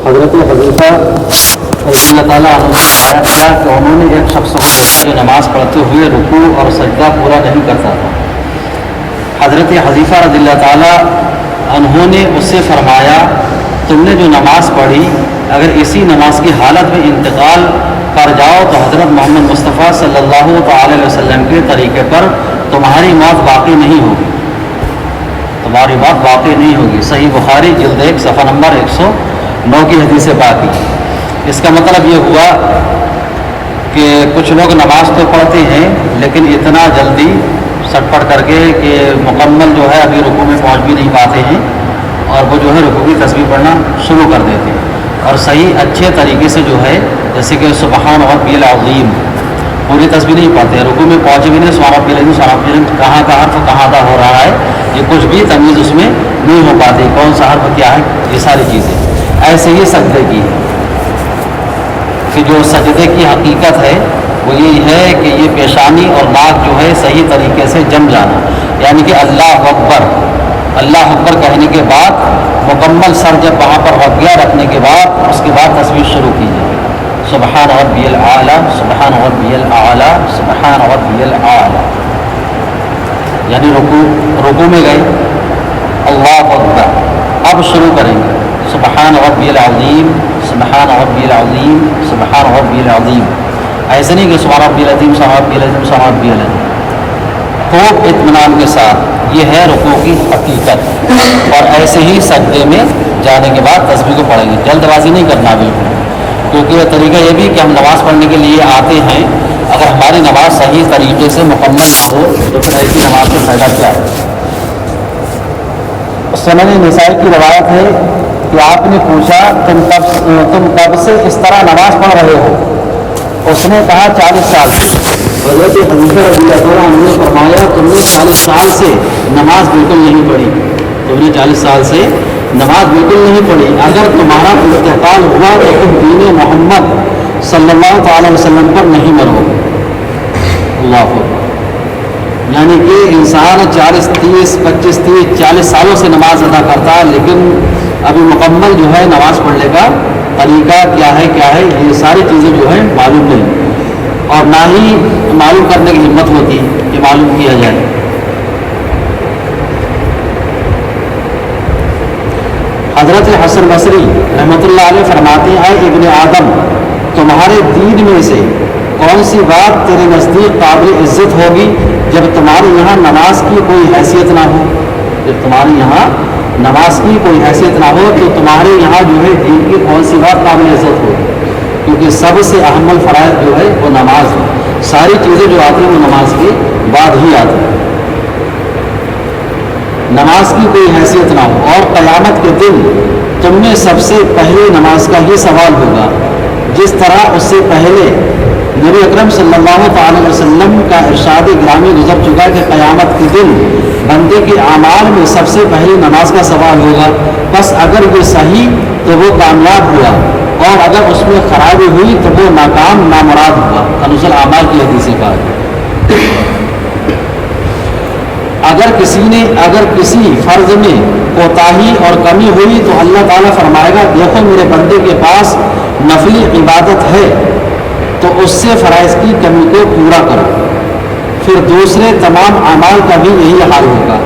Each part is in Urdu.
حضرت حذیفہ رضی اللہ تعالیٰ عنہ نے بیان کیا کہ انہوں نے ایک شخص کو دیکھا جو نماز پڑھتے ہوئے رکوع اور سجدہ پورا نہیں کرتا تھا۔ حضرت حذیفہ رضی اللہ تعالیٰ عنہ نے اس سے فرمایا تم نے جو نماز پڑھی اگر اسی نماز کی حالت میں انتقال کر جاؤ تو حضرت محمد مصطفیٰ صلی اللہ تعالی علیہ وسلم کے طریقے پر تمہاری موت باقی نہیں ہوگی، تمہاری موت باقی نہیں ہوگی۔ صحیح بخاری جلد 1 صفحہ نمبر 109 کی حدیث باقی۔ اس کا مطلب یہ ہوا کہ کچھ لوگ نماز تو پڑھتے ہیں لیکن اتنا جلدی سٹ پٹ کر کے کہ مکمل جو ہے ابھی رکوع میں پہنچ بھی نہیں پاتے ہیں اور وہ جو ہے رکوع کی تسبیح پڑھنا شروع کر دیتے ہیں، اور صحیح اچھے طریقے سے جو ہے جیسے کہ سبحان ربی العظیم پوری تسبیح نہیں پڑھتے، رکوع میں پہنچے بھی نہیں، سبحان ربی العظیم سبحان ربی العظیم کہاں کا حرف کہاں کا ہو رہا ہے یہ کچھ بھی تمیز اس میں نہیں ہو پاتی، کون سا حرف کیا ہے، یہ ساری چیزیں۔ ایسے ہی سجدے کی کہ جو سجدے کی حقیقت ہے وہ یہی ہے کہ یہ پیشانی اور ناک جو ہے صحیح طریقے سے جم جانا، یعنی کہ اللہ اکبر کہنے کے بعد مکمل سر جب وہاں پر رکھ گیا رکھنے کے بعد اس کے بعد تصویر شروع کی جائے، سبحان ربی الاعلیٰ سبحان ربی الاعلیٰ سبحان ربی الاعلیٰ، یعنی رکوع میں گئے اللہ اکبر، اب شروع کریں گے سبحان ربی العظیم سبحان ربی العظیم سبحان ربی العظیم، ایسے نہیں کہ سبحان ربی العظیم سبحان ربی العظیم سبحان ربی العظیم، خوب اطمینان کے ساتھ، یہ ہے رکوع کی حقیقت۔ اور ایسے ہی سجدے میں جانے کے بعد تسبیح کو پڑھیں گے، جلد بازی نہیں کرنا بالکل، کیونکہ یہ طریقہ یہ بھی کہ ہم نماز پڑھنے کے لیے آتے ہیں، اگر ہماری نماز صحیح طریقے سے مکمل نہ ہو تو پھر ایسی نماز کا فائدہ کیا ہے۔ سنن نسائی کی روایت ہے کہ آپ نے پوچھا تم کب سے اس طرح نماز پڑھ رہے ہو؟ اس نے کہا 40 سال سے۔ حضرت حذیفہ رضی اللہ عنہ نے فرمایا تم نے 40 سال سے نماز بالکل نہیں پڑھی، تم نے 40 سال سے نماز بالکل نہیں پڑھی، اگر تمہارا انتقال ہوا تو تم دین محمد صلی اللہ تعالی وسلم پر نہیں مرو گے۔ اللہ اکبر، یعنی کہ انسان 40 30 25 30 40 سالوں سے نماز ادا کرتا ہے لیکن ابھی مکمل جو ہے نماز پڑھنے کا طریقہ کیا ہے یہ ساری چیزیں جو ہے معلوم نہیں، اور نہ ہی معلوم کرنے کی ہمت ہوتی کہ معلوم کیا جائے۔ حضرت حسن بصری رحمۃ اللہ علیہ فرماتے ہیں ابن آدم تمہارے دین میں سے کون سی بات تیرے نزدیک قابل عزت ہوگی جب تمہارے یہاں نماز کی کوئی حیثیت نہ ہو، جب تمہارے یہاں نماز کی کوئی حیثیت نہ ہو تو تمہارے یہاں جو ہے دین کی کون سی بات قابل عزت ہوگی، کیونکہ سب سے اہم الفرائض جو ہے وہ نماز ہے، ساری چیزیں جو آتی ہیں وہ نماز کے بعد ہی آتی ہیں۔ نماز کی کوئی حیثیت نہ ہو اور قیامت کے دن تم میں سب سے پہلے نماز کا ہی سوال ہوگا، جس طرح اس سے پہلے نبی اکرم صلی اللہ تعالی وسلم کا ارشاد گرامی گزر چکا کہ قیامت کے دن بندے کے اعمال میں سب سے پہلے نماز کا سوال ہوگا، بس اگر یہ صحیح تو وہ کامیاب ہوا اور اگر اس میں خرابی ہوئی تو وہ ناکام نامراد ہوا۔ کنز الاعمال کی حدیث پاک۔ اگر کسی فرض میں کوتاہی اور کمی ہوئی تو اللہ تعالیٰ فرمائے گا دیکھو میرے بندے کے پاس نفلی عبادت ہے تو اس سے فرائض کی کمی کو پورا کرو، پھر دوسرے تمام اعمال کا بھی یہی حال ہوگا۔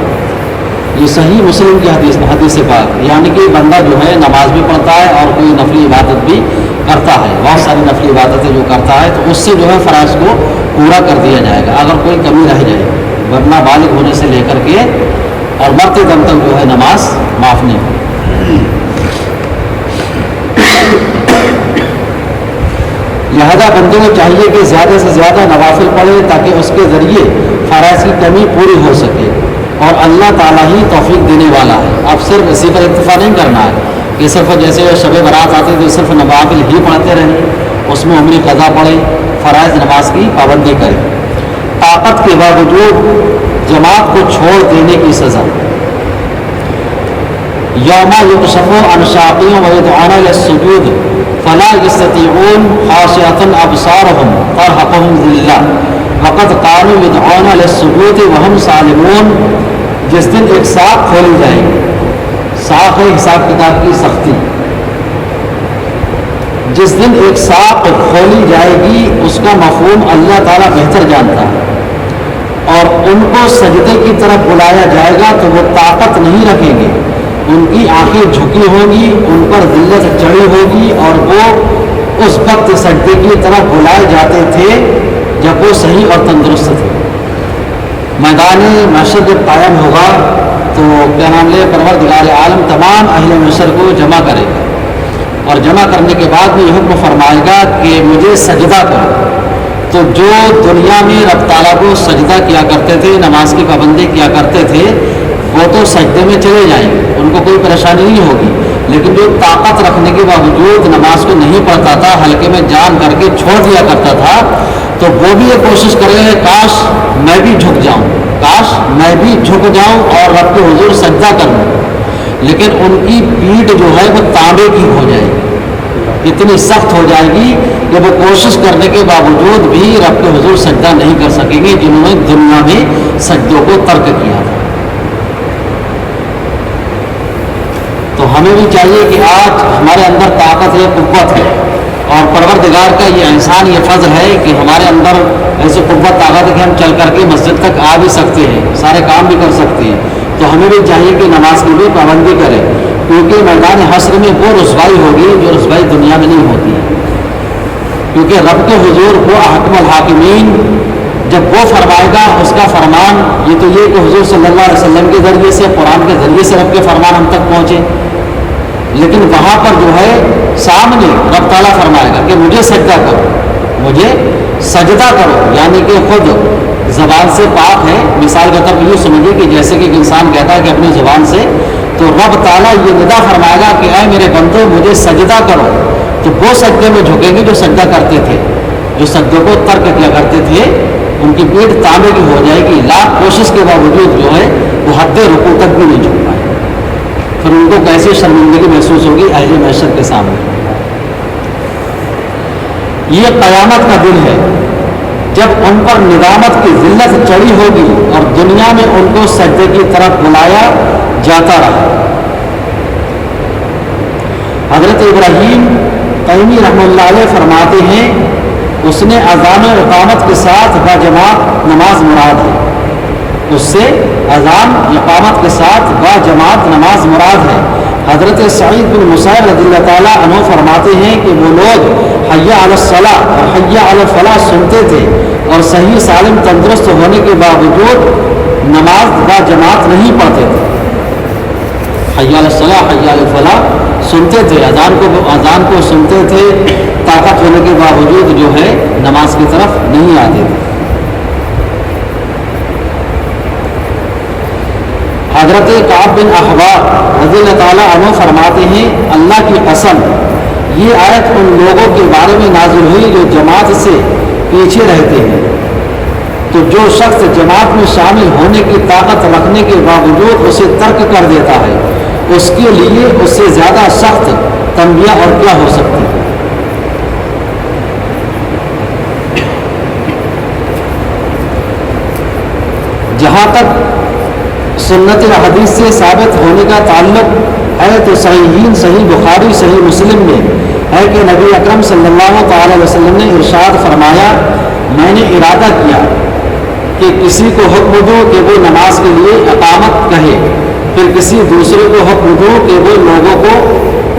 یہ صحیح مسلم کی حدیث پاک، یعنی کہ بندہ جو ہے نماز بھی پڑھتا ہے اور کوئی نفلی عبادت بھی کرتا ہے، بہت ساری نفلی عبادتیں جو کرتا ہے تو اس سے جو ہے فرائض کو پورا کر دیا جائے گا اگر کوئی کمی رہ جائے، ورنہ بالغ ہونے سے لے کر کے اور مرتے دم تک جو ہے نماز معاف نہیں ہوگی۔ لہذا بندے کو چاہیے کہ زیادہ سے زیادہ نوافل پڑھے تاکہ اس کے ذریعے فرائض کی کمی پوری ہو سکے، اور اللہ تعالیٰ ہی توفیق دینے والا ہے۔ اب صرف اسی پر اکتفا نہیں کرنا ہے کہ صرف جیسے شب برات آتے تو صرف نوافل ہی پڑھتے رہیں، اس میں عمری قضا پڑھے، فرائض نماز کی پابندی کرے۔ طاقت کے باوجود جماعت کو چھوڑ دینے کی سزا۔ یوم یکشف عن ساق ویدعون للسجود فلا یستطیعون خاشعۃ ابصارهم ترهقهم ذلہ وقد كانوا يدعون للسجود وهم سالمون۔ جس دن ایک ساق کھولی جائے گی، ساق ہے حساب کتاب کی سختی، جس دن ایک ساق کھولی جائے گی اس کا مفہوم اللہ تعالیٰ بہتر جانتا ہے، اور ان کو سجدے کی طرف بلایا جائے گا تو وہ طاقت نہیں رکھیں گے، ان کی آنکھیں جھکی ہوں گی، ان پر ذلت چڑھی ہوگی، اور وہ اس وقت سجدے کی طرف بلائے جاتے تھے جب وہ صحیح اور تندرست تھے۔ میدان محشر جب قائم ہوگا تو کیا نام لے پروردگار عالم تمام اہل محشر کو جمع کرے گا، اور جمع کرنے کے بعد بھی یہ حکم فرمائے گا کہ مجھے سجدہ کرو۔ تو جو دنیا میں رب تعالیٰ کو سجدہ کیا کرتے تھے، نماز کی پابندی کیا کرتے تھے، وہ تو سجدے میں چلے جائیں گے، ان کو کوئی پریشانی نہیں ہوگی، لیکن جو طاقت رکھنے کے باوجود نماز کو نہیں پڑھتا تھا، ہلکے میں جان کر کے چھوڑ دیا کرتا تھا، تو وہ بھی یہ کوشش کرے کاش میں بھی جھک جاؤں، کاش میں بھی جھک جاؤں اور رب کے حضور سجدہ کروں، لیکن ان کی پیٹھ جو ہے وہ تانبے کی ہو جائے گی، اتنی سخت ہو جائے گی کہ وہ کوشش کرنے کے باوجود بھی رب کے حضور سجدہ نہیں کر سکیں گے جنہوں نے دنیا میں سجدوں کو ترک کیا تھا۔ تو ہمیں بھی چاہیے کہ آج ہمارے اندر طاقت ہے، قوت ہے، اور پروردگار کا یہ احسان، یہ فضل ہے کہ ہمارے اندر ایسی قوت طاقت ہے کہ ہم چل کر کے مسجد تک آ بھی سکتے ہیں، سارے کام بھی کر سکتے ہیں۔ تو ہمیں بھی چاہیے کہ نماز کی بھی پابندی کریں، کیونکہ میدان حشر میں وہ رسوائی ہوگی جو رسوائی دنیا میں نہیں ہوتی ہے، کیونکہ رب کے حضور وہ احکم الحاکمین جب وہ فرمائے گا اس کا فرمان، یہ تو یہ کہ حضور صلی اللہ علیہ وسلم کے ذریعے سے، قرآن کے ذریعے سے رب کے فرمان ہم تک پہنچے، لیکن وہاں پر جو ہے سامنے رب تعالیٰ فرمائے گا کہ مجھے سجدہ کرو، مجھے سجدہ کرو، یعنی کہ خود زبان سے پاک ہے۔ مثال کے طور پر یہ سمجھیے کہ جیسے کہ ایک انسان کہتا ہے کہ اپنی زبان سے، تو رب تعالیٰ یہ ندا فرمائے گا کہ اے میرے بندو مجھے سجدہ کرو، تو وہ سجدے میں جھکیں گے جو سجدہ کرتے تھے، جو سجدوں کو ترک کیا کرتے تھے، ان کی پیٹھ تانبے کی ہو جائے گی، لاکھ کوشش کے باوجود جو ہے وہ حد رکوع تک بھی نہیں جھک پائے، پھر ان کو کیسی شرمندگی محسوس ہوگی اہل محشر کے سامنے۔ یہ قیامت کا دن ہے جب ان پر ندامت کی ذلت چڑھی ہوگی اور دنیا میں ان کو سجدے کی طرف بلایا جاتا رہا۔ حضرت ابراہیم تیمی رحمۃ اللہ علیہ فرماتے ہیں اس نے اذان و اقامت کے ساتھ باجماعت نماز مراد ہے، اس سے اذان اقامت کے ساتھ باجماعت نماز مراد ہے۔ حضرت سعید بن مسیب رضی اللہ تعالیٰ عنہ فرماتے ہیں کہ وہ لوگ حی علی الصلاۃ اور حی علی الفلاح سنتے تھے اور صحیح سالم تندرست ہونے کے باوجود نماز باجماعت نہیں پڑھتے تھے۔ حی علی الصلاۃ حی علی الفلاح سنتے تھے، اذان کو سنتے تھے، طاقت ہونے کے باوجود جو ہے نماز کی طرف نہیں آتے تھے۔ حضرت کعب بن احبار رضی اللہ تعالیٰ عنہ فرماتے ہیں اللہ کی قسم یہ آیت ان لوگوں کے بارے میں نازل ہوئی جو جماعت سے پیچھے رہتے ہیں، تو جو شخص جماعت میں شامل ہونے کی طاقت رکھنے کے باوجود اسے ترک کر دیتا ہے اس کے لیے اس سے زیادہ سخت تنبیہ اور کیا ہو سکتی ہے۔ جہاں تک سنت حدیث سے ثابت ہونے کا تعلق ہے تو صحیحین، صحیح بخاری، صحیح مسلم میں ہے کہ نبی اکرم صلی اللہ تعالی وسلم نے ارشاد فرمایا میں نے ارادہ کیا کہ کسی کو حکم دو کہ وہ نماز کے لیے اقامت کہے، پھر کسی دوسرے کو حکم دو کہ وہ لوگوں کو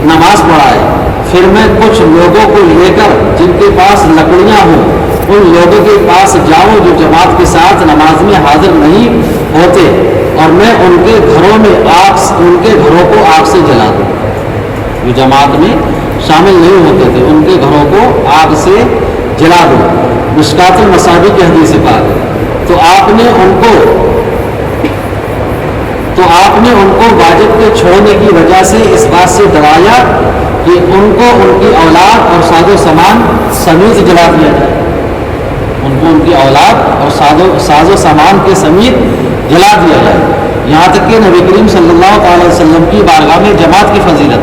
نماز پڑھائے، پھر میں کچھ لوگوں کو لے کر جن کے پاس لکڑیاں ہوں ان لوگوں کے پاس جاؤں جو جماعت کے ساتھ نماز میں حاضر نہیں ہوتے، اور میں ان کے گھروں میں ان کے گھروں کو آگ سے جلا دوں، جو جماعت میں شامل نہیں ہوتے تھے ان کے گھروں کو آگ سے جلا دوں۔ مشکات المصابیح کی حدیث پاک ہے۔ تو آپ نے ان کو واجب کے چھوڑنے کی وجہ سے اس بات سے ڈرایا کہ ان کو ان کی اولاد اور ساز و سامان سمیت جلا دیا جائے، ان کو ان کی اولاد اور ساز و سامان کے سمیت جلا دیا جائے۔ یہاں تک کہ نبی کریم صلی اللہ تعالی وسلم کی بارگاہ میں جماعت کی فضیلت،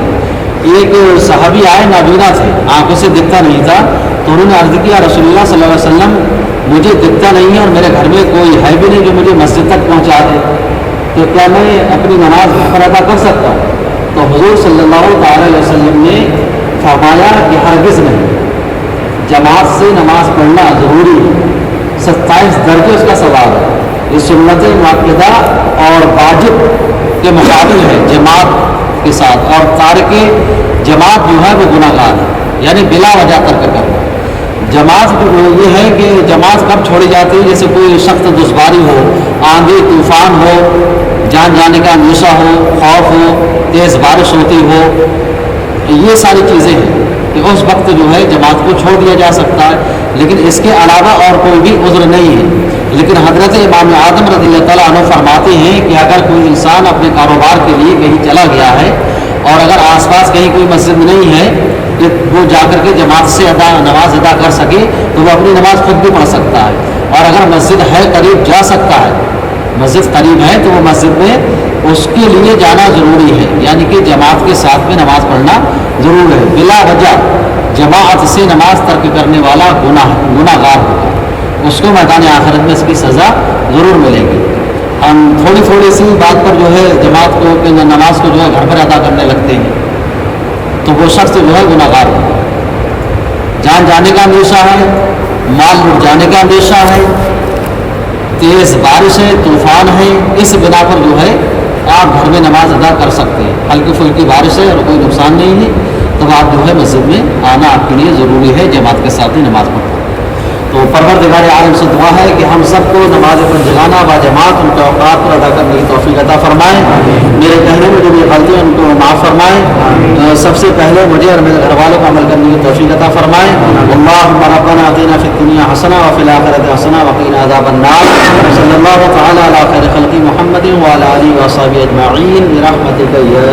ایک صحابی آئے نابینا تھے، آنکھوں سے دکھتا نہیں تھا، تو انہوں نے عرض کیا رسول اللہ صلی اللہ علیہ وسلم مجھے دکھتا نہیں ہے اور میرے گھر میں کوئی ہے بھی نہیں جو مجھے مسجد تک پہنچا دے، تو کیا میں اپنی نماز گھر پر ادا کر سکتا ہوں؟ تو حضور صلی اللہ تعالی وسلم نے فرمایا کہ ہرگز نہیں، جماعت سے نماز پڑھنا ضروری ہے، 27 درجے اس کا ثواب ہے۔ یہ سنت مؤکدہ اور واجب کے مقابل ہے جماعت کے ساتھ، اور تارک جماعت جو ہے وہ گناہ گار ہے، یعنی بلا وجہ ترک کرنا۔ جماعت یہ ہے کہ جماعت کب چھوڑی جاتی ہے؟ جیسے کوئی سخت دشواری ہو، آندھی طوفان ہو، جان جانے کا اندیشہ ہو، خوف ہو، تیز بارش ہوتی ہو، یہ ساری چیزیں ہیں کہ اس وقت جو ہے جماعت کو چھوڑ دیا جا سکتا ہے، لیکن اس کے علاوہ اور کوئی بھی عذر نہیں ہے۔ لیکن حضرت امام اعظم رضی اللہ تعالیٰ عنہ فرماتے ہیں کہ اگر کوئی انسان اپنے کاروبار کے لیے کہیں چلا گیا ہے اور اگر آس پاس کہیں کوئی مسجد نہیں ہے کہ وہ جا کر کے جماعت سے نماز ادا کر سکے تو وہ اپنی نماز خود بھی پڑھ سکتا ہے، اور اگر مسجد ہے قریب جا سکتا ہے، مسجد قریب ہے تو وہ مسجد میں اس کے لیے جانا ضروری ہے، یعنی کہ جماعت کے ساتھ میں نماز پڑھنا ضرور ہے۔ بلا وجہ جماعت سے نماز ترک کرنے والا گناہ گار ہوگا، اس کو میدان آخرت میں اس کی سزا ضرور ملے گی۔ ہم تھوڑی سی بات پر جو ہے جماعت کو نماز کو جو ہے گھر پر ادا کرنے لگتے ہیں تو وہ شخص جو ہے گناہ گار ہوگا۔ جان جانے کا اندیشہ ہے، مال لٹ جانے کا اندیشہ ہے، تیز بارش ہے، طوفان ہے، اس بنا پر جو ہے آپ گھر میں نماز ادا کر سکتے ہیں۔ ہلکی پھلکی بارش ہے اور کوئی نقصان نہیں ہے، تب آپ جو ہے مسجد میں آنا آپ کے لیے ضروری ہے، جماعت کے ساتھ ہی نماز پڑھنا۔ تو پروردگار عالم سے دعا ہے کہ ہم سب کو نماز پنجگانہ با جماعت ان کے اوقات پر ادا کرنے کی توفیق عطا فرمائے۔ میرے کہنے میں جو بھی غلطی ہے ان کو معاف فرمائے۔ سب سے پہلے مجھے اور میرے گھر والوں کو عمل کرنے کی توفیق عطا فرمائے۔ اللہم ربنا آتنا فی الدنیا حسنہ وفی الآخرۃ حسنہ وقنا عذاب النار۔ صلی اللہ تعالی علی خیر خلق محمد وعلی آلہ وصحبہ اجمعین برحمتک یا